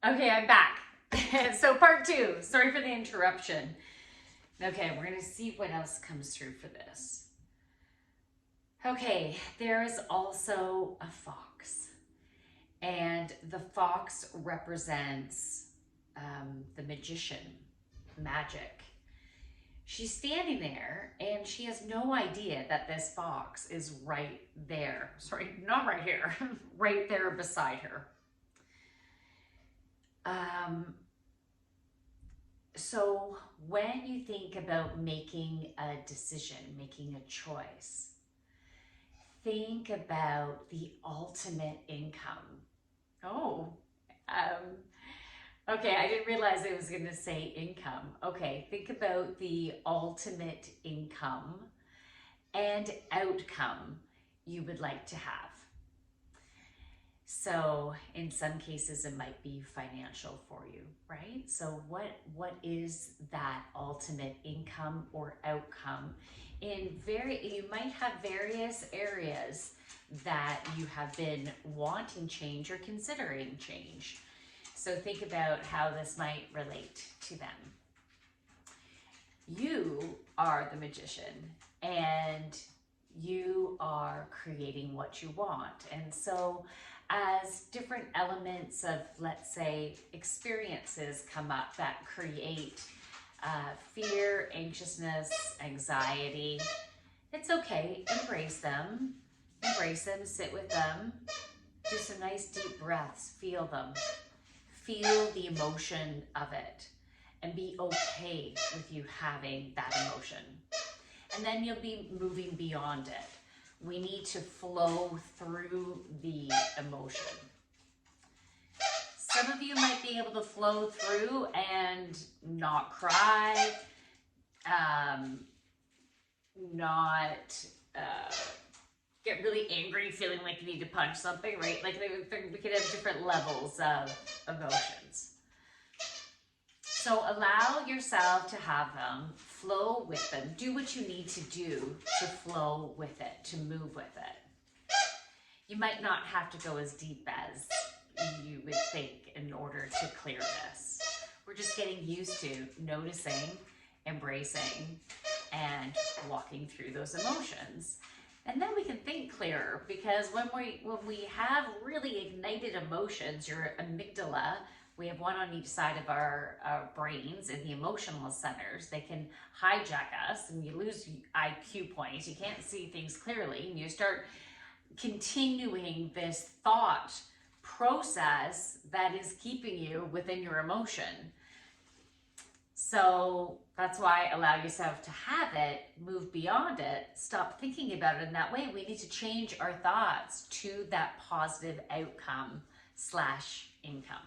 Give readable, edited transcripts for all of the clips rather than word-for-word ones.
Okay, I'm back. So part two, sorry for the interruption. Okay, we're gonna see what else comes through for this. Okay, there is also a fox, and the fox represents the magician, magic. She's standing there and she has no idea that this fox is right there. Sorry, not right here, right there beside her. Um, So, when you think about making a decision, making a choice, think about the ultimate income. Oh, um, okay, I didn't realize it was going to say income. Okay, think about the ultimate income and outcome you would like to have. So in some cases it might be financial for you, right? So what is that ultimate income or outcome? You might have various areas that you have been wanting change or considering change. So think about how this might relate to them. You are the magician and you are creating what you want. And so as different elements of, let's say, experiences come up that create fear, anxiousness, anxiety, it's okay. Embrace them, sit with them, do some nice deep breaths, feel them, feel the emotion of it, and be okay with you having that emotion. And then you'll be moving beyond it. We need to flow through the emotion. Some of you might be able to flow through and not cry, not get really angry, feeling like you need to punch something, right? Like we could have different levels of emotions. So allow yourself to have them, flow with them, do what you need to do to flow with it, to move with it. You might not have to go as deep as you would think in order to clear this. We're just getting used to noticing, embracing, and walking through those emotions. And then we can think clearer, because when we have really ignited emotions, your amygdala, we have one on each side of our brains in the emotional centers. They can hijack us and you lose IQ points. You can't see things clearly and you start continuing this thought process that is keeping you within your emotion. So that's why allow yourself to have it, move beyond it, stop thinking about it in that way. We need to change our thoughts to that positive outcome / income.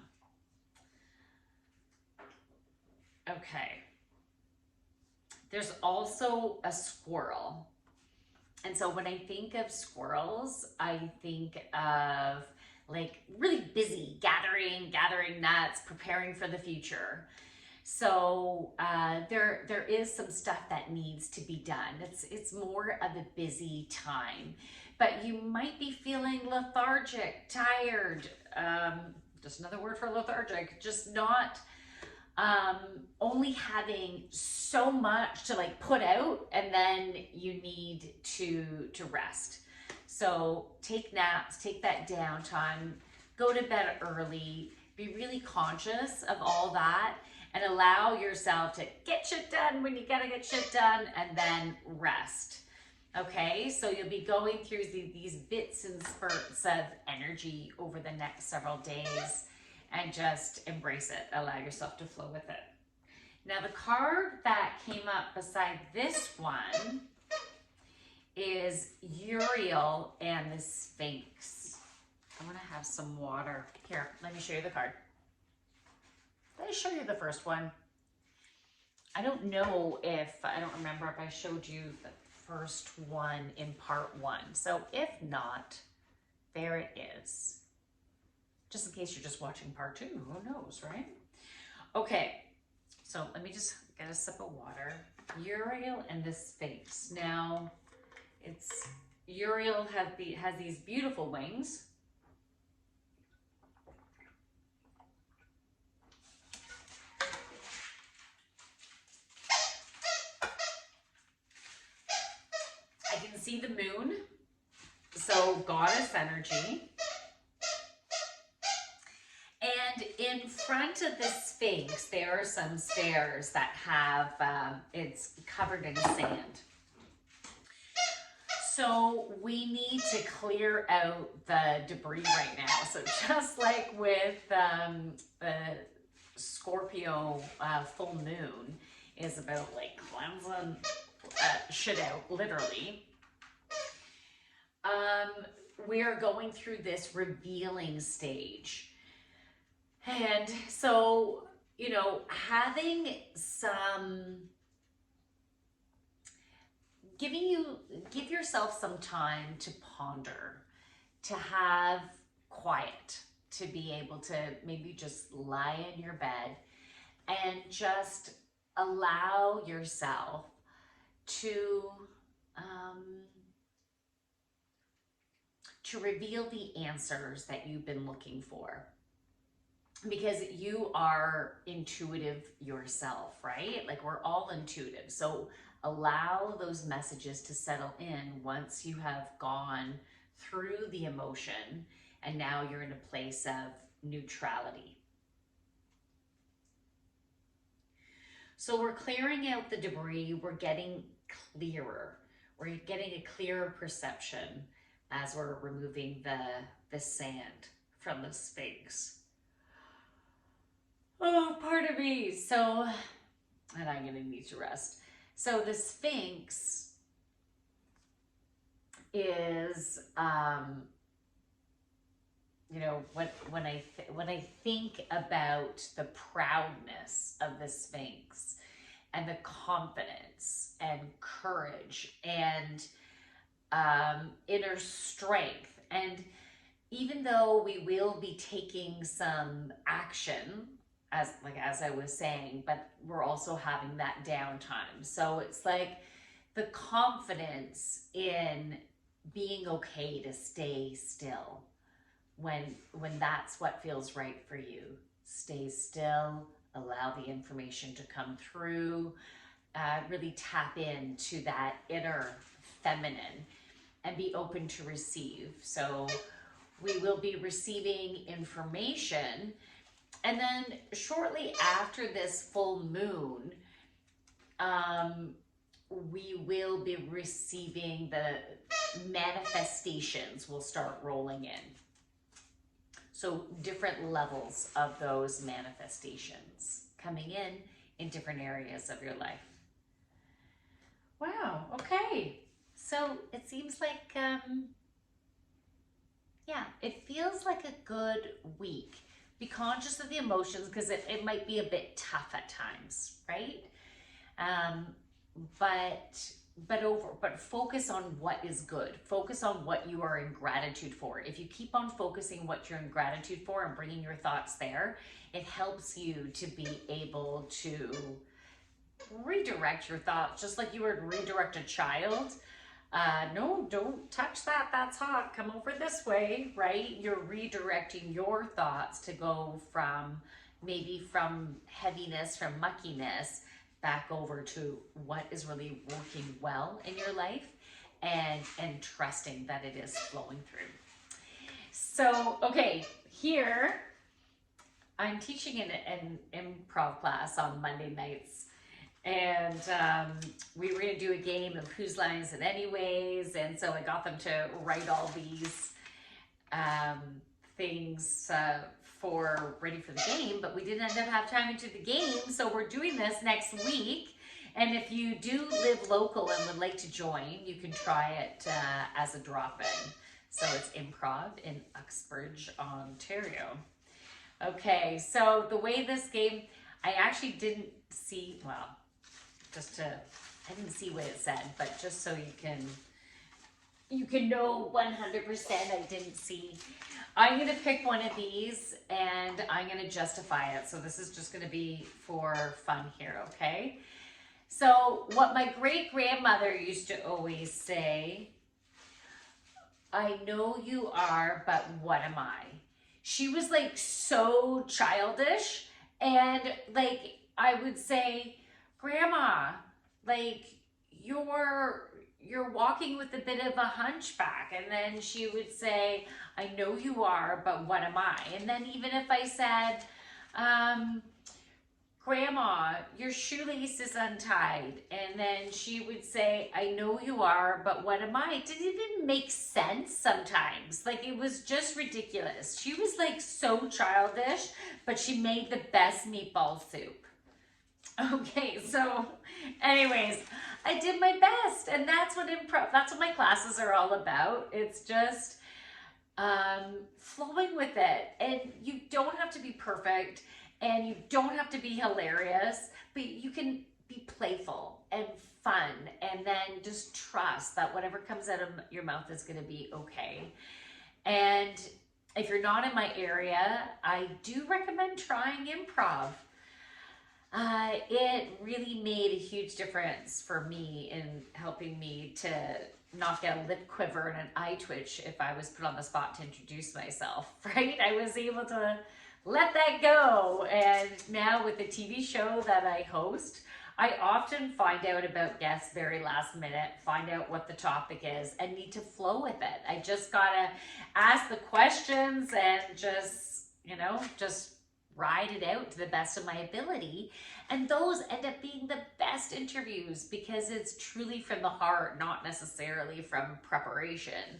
Okay. There's also a squirrel. And so when I think of squirrels, I think of like really busy, gathering nuts, preparing for the future. So there is some stuff that needs to be done. It's more of a busy time, but you might be feeling lethargic, tired. Just another word for lethargic. Just not only having so much to like put out, and then you need to rest. So take naps, take that downtime, go to bed early, be really conscious of all that, and allow yourself to get shit done when you gotta get shit done, and then rest. Okay, so you'll be going through these bits and spurts of energy over the next several days, and just embrace it. Allow yourself to flow with it. Now the card that came up beside this one is Uriel and the Sphinx. I'm gonna have some water. Here, let me show you the card. Let me show you the first one. I don't remember if I showed you the first one in part 1. So if not, there it is. Just in case you're just watching part 2, who knows, right? Okay, so let me just get a sip of water. Uriel and the Sphinx. Now, Uriel has these beautiful wings. see the moon, so goddess energy. And in front of the Sphinx, there are some stairs that have, it's covered in sand. So we need to clear out the debris right now. So just like with the Scorpio full moon is about like cleansing shit out, literally. We are going through this revealing stage. And so, you know, having some, give yourself some time to ponder, to have quiet, to be able to maybe just lie in your bed and just allow yourself to reveal the answers that you've been looking for. Because you are intuitive yourself, right? Like we're all intuitive. So allow those messages to settle in once you have gone through the emotion and now you're in a place of neutrality. So we're clearing out the debris, we're getting clearer. We're getting a clearer perception as we're removing the sand from the Sphinx. Oh, pardon me. So, and I'm going to need to rest. So the Sphinx is, you know, when I think about the proudness of the Sphinx and the confidence and courage and inner strength, and even though we will be taking some action, as I was saying, but we're also having that downtime. So it's like the confidence in being okay to stay still when that's what feels right for you. Stay still, allow the information to come through, really tap into that inner feminine and be open to receive. So we will be receiving information. And then shortly after this full moon, we will be receiving the manifestations will start rolling in. So different levels of those manifestations coming in different areas of your life. Wow, okay. So it seems like, yeah, it feels like a good week. Be conscious of the emotions because it might be a bit tough at times, right? But focus on what is good. Focus on what you are in gratitude for. If you keep on focusing what you're in gratitude for and bringing your thoughts there, it helps you to be able to redirect your thoughts, just like you would redirect a child. No, don't touch that. That's hot. Come over this way, right? You're redirecting your thoughts to go from maybe from heaviness, from muckiness, back over to what is really working well in your life and trusting that it is flowing through. So, okay, here I'm teaching an improv class on Monday nights. And we were going to do a game of Whose Line Is It Anyways? And so I got them to write all these things for ready for the game, but we didn't end up have time to do the game. So we're doing this next week. And if you do live local and would like to join, you can try it as a drop-in. So it's improv in Uxbridge, Ontario. Okay, so the way this game, I actually didn't see, well, I didn't see what it said, but just so you can know 100% I didn't see. I'm going to pick one of these and I'm going to justify it. So this is just going to be for fun here, okay? So what my great-grandmother used to always say, I know you are, but what am I? She was like so childish, and like I would say, Grandma, like you're you're walking with a bit of a hunchback. And then she would say, I know you are, but what am I? And then even if I said, Grandma, your shoelace is untied. And then she would say, I know you are, but what am I? It didn't even make sense sometimes. Like, it was just ridiculous. She was like so childish, but she made the best meatball soup. Okay, so anyways, I did my best, and that's what my classes are all about. It's just flowing with it, and you don't have to be perfect, and you don't have to be hilarious, but you can be playful and fun, and then just trust that whatever comes out of your mouth is going to be okay. And if you're not in my area, I do recommend trying improv. It really made a huge difference for me in helping me to not get a lip quiver and an eye twitch if I was put on the spot to introduce myself, right? I was able to let that go. And now with the TV show that I host, I often find out about guests very last minute, find out what the topic is, and need to flow with it. I just gotta ask the questions and just, just ride it out to the best of my ability. And those end up being the best interviews because it's truly from the heart, not necessarily from preparation.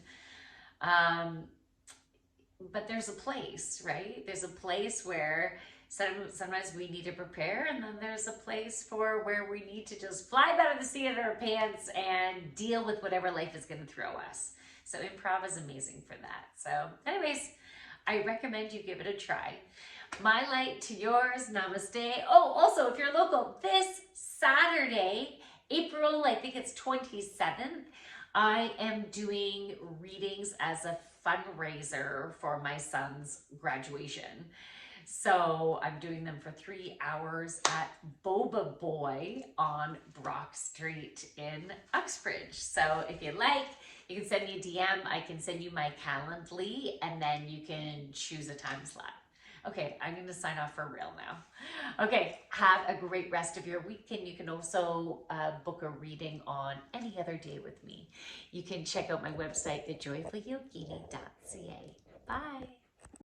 But there's a place, right? There's a place where sometimes we need to prepare, and then there's a place for where we need to just fly out of the seat of our pants and deal with whatever life is going to throw us. So improv is amazing for that. So anyways, I recommend you give it a try. My light to yours. Namaste. Oh, also, if you're local, this Saturday, April, I think it's 27th, I am doing readings as a fundraiser for my son's graduation. So I'm doing them for 3 hours at Boba Boy on Brock Street in Uxbridge. So if you like, you can send me a DM. I can send you my Calendly, and then you can choose a time slot. Okay, I'm going to sign off for real now. Okay, have a great rest of your week, and you can also book a reading on any other day with me. You can check out my website, thejoyfulyogini.ca. Bye.